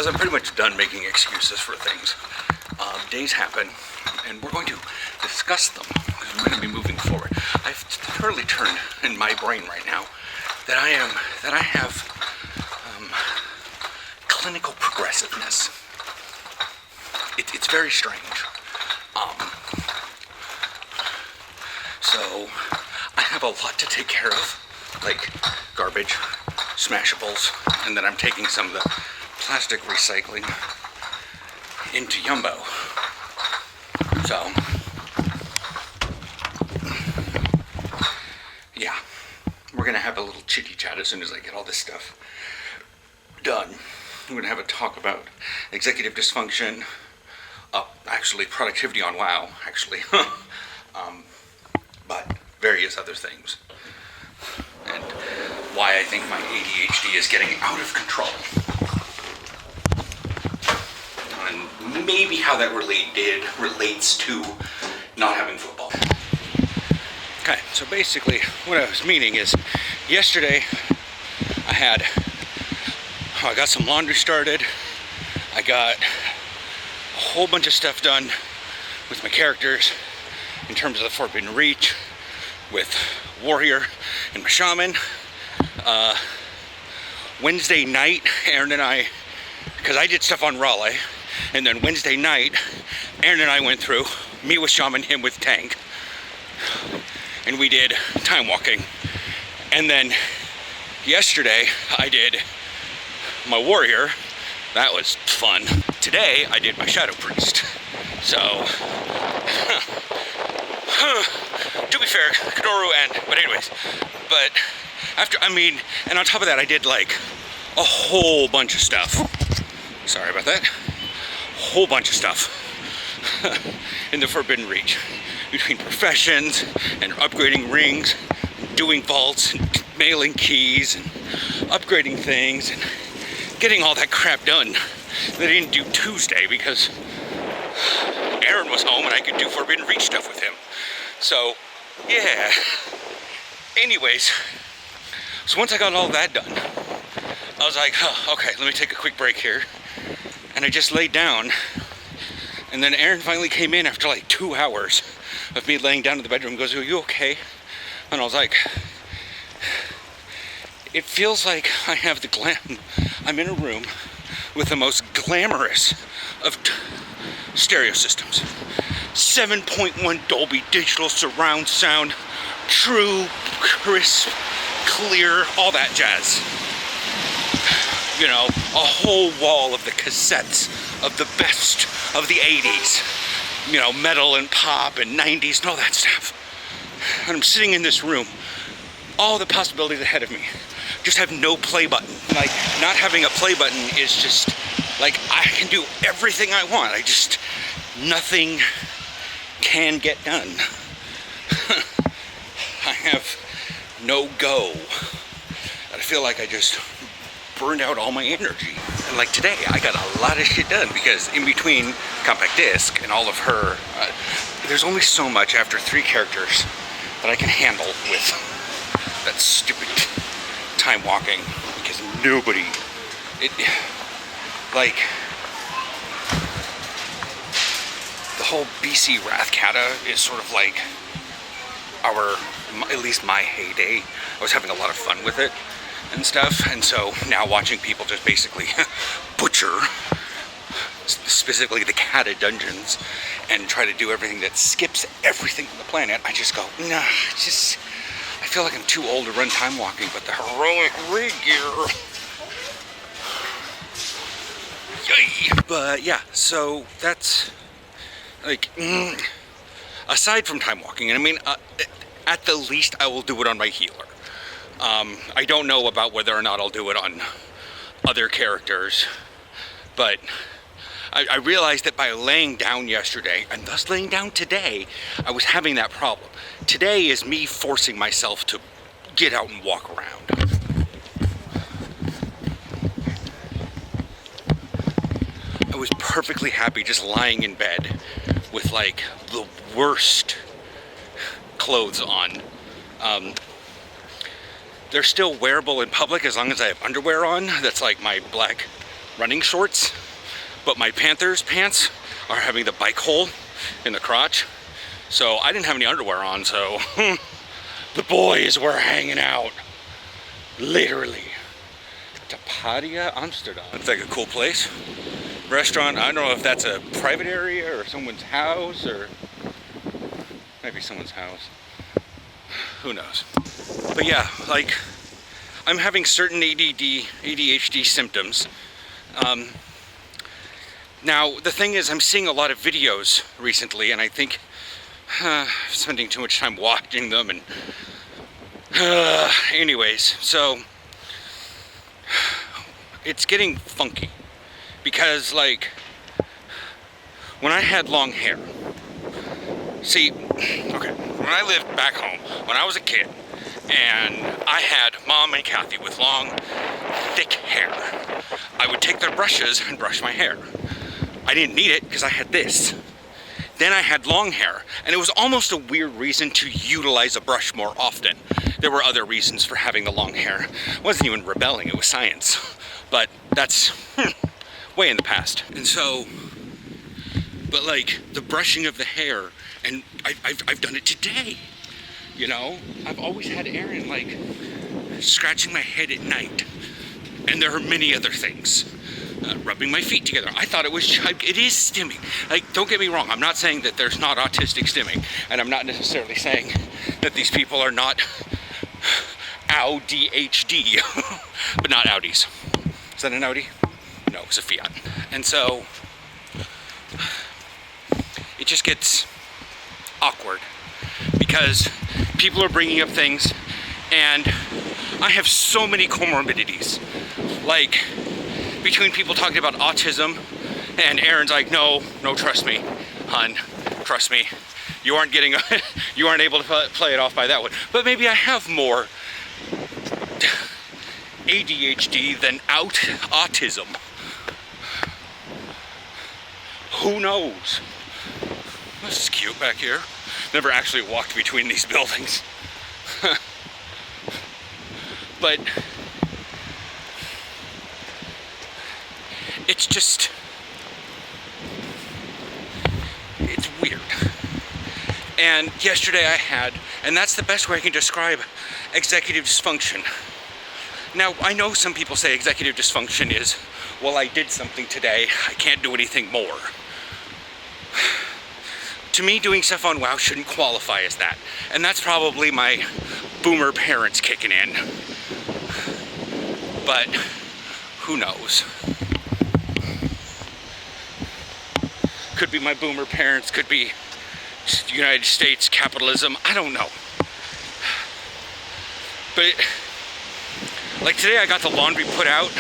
because I'm pretty much done making excuses for things. Days happen, and we're going to discuss them because we're going to be moving forward. I've thoroughly turned in my brain right now that I have clinical progressiveness. It's very strange. So I have a lot to take care of, like garbage, smashables, and then I'm taking some of the plastic recycling into Yumbo. So, yeah, we're gonna have a little chitty chat as soon as I get all this stuff done. We're gonna have a talk about executive dysfunction, actually productivity on WoW, actually, but various other things, and why I think my ADHD is getting out of control. And maybe how that relates to not having football. Okay, so basically what I was meaning is yesterday I got some laundry started. I got a whole bunch of stuff done with my characters in terms of the Forbidden Reach, with Warrior and my Shaman. Wednesday night, Aaron and I, because I did stuff on Raleigh, and then Wednesday night, Aaron and I went through, me with Shaman, him with Tank, and we did time walking. And then yesterday, I did my Warrior. That was fun. Today, I did my Shadow Priest. So, to be fair, Kadoru but anyways, but and on top of that, I did like a whole bunch of stuff. Sorry about that. Whole bunch of stuff in the Forbidden Reach, between professions and upgrading rings, doing vaults and mailing keys and upgrading things and getting all that crap done that I didn't do Tuesday because Aaron was home and I could do Forbidden Reach stuff with him. So yeah, anyways, so once I got all that done, I was like, oh, okay, let me take a quick break here. And I just laid down, and then Aaron finally came in after like 2 hours of me laying down in the bedroom and goes, are you okay? And I was like, it feels like I have the I'm in a room with the most glamorous of stereo systems. 7.1 Dolby Digital surround sound, true, crisp, clear, all that jazz. You know, a whole wall of the cassettes of the best of the 80s. You know, metal and pop and 90s and all that stuff. And I'm sitting in this room, all the possibilities ahead of me. Just have no play button. Like, not having a play button is just, like, I can do everything I want. Nothing can get done. I have no go. And I feel like I just burned out all my energy. And like today, I got a lot of shit done because in between Compact Disc and all of her, there's only so much after 3 characters that I can handle with that stupid time walking, because like, the whole BC Wrathkata is sort of like at least my heyday. I was having a lot of fun with it and stuff, and so now watching people just basically butcher specifically the Kata dungeons and try to do everything that skips everything on the planet, I just go, nah, I feel like I'm too old to run time walking, but the heroic rig gear. Yay! But yeah, so that's like, aside from time walking, and I mean, at the least I will do it on my healer. I don't know about whether or not I'll do it on other characters, but I realized that by laying down yesterday, and thus laying down today, I was having that problem. Today is me forcing myself to get out and walk around. I was perfectly happy just lying in bed with like the worst clothes on. They're still wearable in public as long as I have underwear on. That's like my black running shorts, but my Panthers pants are having the bike hole in the crotch. So I didn't have any underwear on, so the boys were hanging out. Literally. Tapadia, Amsterdam. Looks like a cool place. Restaurant, I don't know if that's a private area or someone's house, or maybe someone's house. Who knows? But yeah, like, I'm having certain ADHD symptoms. Now, the thing is, I'm seeing a lot of videos recently, and I think spending too much time watching them, and anyways, so it's getting funky. Because, like, when I had long hair, see, okay, when I lived back home, when I was a kid, and I had Mom and Kathy with long, thick hair, I would take their brushes and brush my hair. I didn't need it because I had this. Then I had long hair, and it was almost a weird reason to utilize a brush more often. There were other reasons for having the long hair. It wasn't even rebelling, it was science. But that's way in the past. And so, but like the brushing of the hair, and I've done it today. You know, I've always had Aaron like scratching my head at night. And there are many other things. Rubbing my feet together. I thought it is stimming. Like, don't get me wrong, I'm not saying that there's not autistic stimming, and I'm not necessarily saying that these people are not ADHD, but not Audis. Is that an Audi? No, it's a Fiat. And so, it just gets awkward, because people are bringing up things, and I have so many comorbidities. Like, between people talking about autism, and Aaron's like, no, trust me, hun, trust me. You aren't able to play it off by that one. But maybe I have more ADHD than autism. Who knows? This is cute back here. Never actually walked between these buildings. But it's just, it's weird. And yesterday I had, and that's the best way I can describe executive dysfunction. Now, I know some people say executive dysfunction is, well, I did something today, I can't do anything more. To me, doing stuff on WoW shouldn't qualify as that. And that's probably my boomer parents kicking in. But who knows? Could be my boomer parents, could be United States capitalism, I don't know. But, like today I got the laundry put out,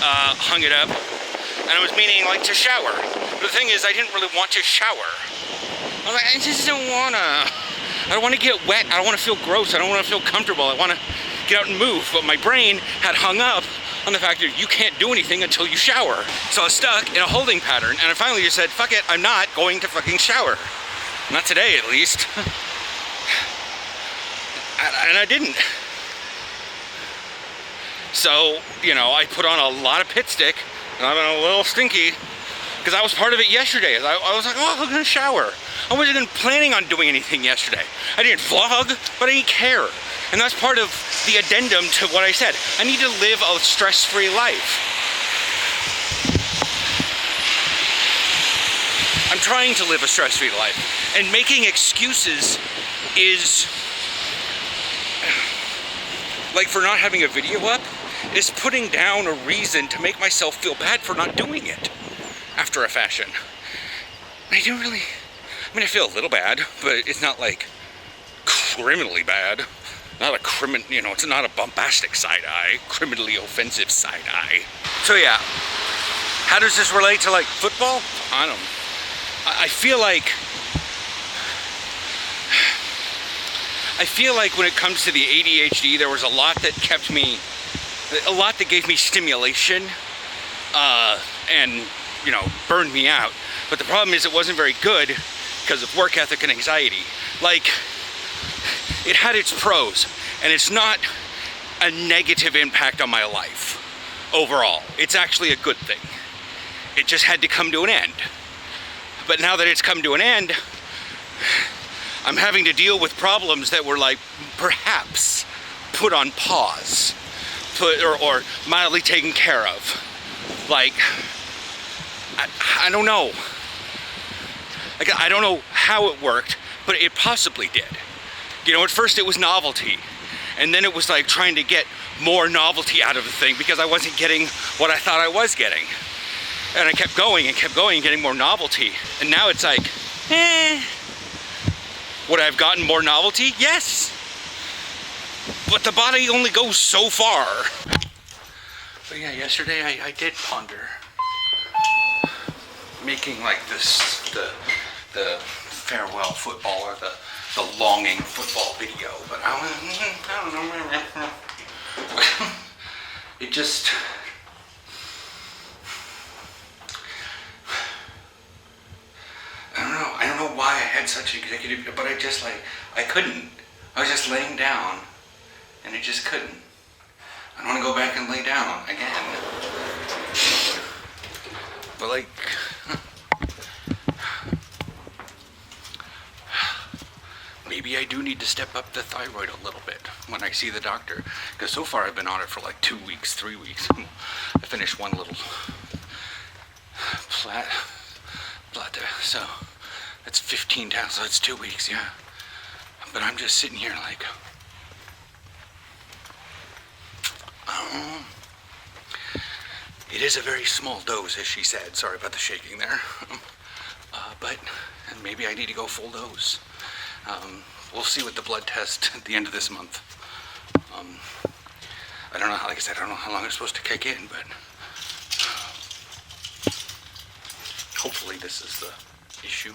hung it up, and I was meaning like to shower. But the thing is, I didn't really want to shower. I was like, I just don't wanna. I don't wanna get wet, I don't wanna feel gross, I don't wanna feel comfortable, I wanna get out and move. But my brain had hung up on the fact that you can't do anything until you shower. So I was stuck in a holding pattern, and I finally just said, fuck it, I'm not going to fucking shower. Not today, at least. And I didn't. So, you know, I put on a lot of pit stick, and I'm a little stinky, because I was part of it yesterday. I was like, oh, I'm gonna shower. I wasn't even planning on doing anything yesterday. I didn't vlog, but I didn't care. And that's part of the addendum to what I said. I need to live a stress-free life. I'm trying to live a stress-free life. And making excuses is, like for not having a video up, is putting down a reason to make myself feel bad for not doing it after a fashion. I don't really, I mean, I feel a little bad, but it's not like criminally bad. Not a you know, it's not a bombastic side eye, criminally offensive side eye. So yeah, how does this relate to like football? I don't know. I feel like when it comes to the ADHD, there was a lot that gave me stimulation, and, you know, burned me out. But the problem is it wasn't very good because of work ethic and anxiety. Like, it had its pros, and it's not a negative impact on my life, overall. It's actually a good thing. It just had to come to an end. But now that it's come to an end, I'm having to deal with problems that were like perhaps put on pause, or mildly taken care of. Like, I don't know. Like, I don't know how it worked, but it possibly did. You know, at first it was novelty, and then it was like trying to get more novelty out of the thing because I wasn't getting what I thought I was getting. And I kept going and kept going, getting more novelty. And now it's like, would I have gotten more novelty? Yes. But the body only goes so far. But yeah, yesterday I did ponder making like this, the farewell football or the longing football video. But I don't know. It just... I don't know why I had such executive, but I couldn't. I was just laying down, and it just couldn't. I don't want to go back and lay down again. But like, maybe I do need to step up the thyroid a little bit when I see the doctor, because so far I've been on it for like 2 weeks, 3 weeks. I finished one little platter, so that's 15 down, so that's 2 weeks, yeah. But I'm just sitting here like, it is a very small dose, as she said. Sorry about the shaking there. But maybe I need to go full dose. We'll see with the blood test at the end of this month. I don't know, like I said, I don't know how long it's supposed to kick in, but hopefully this is the issue.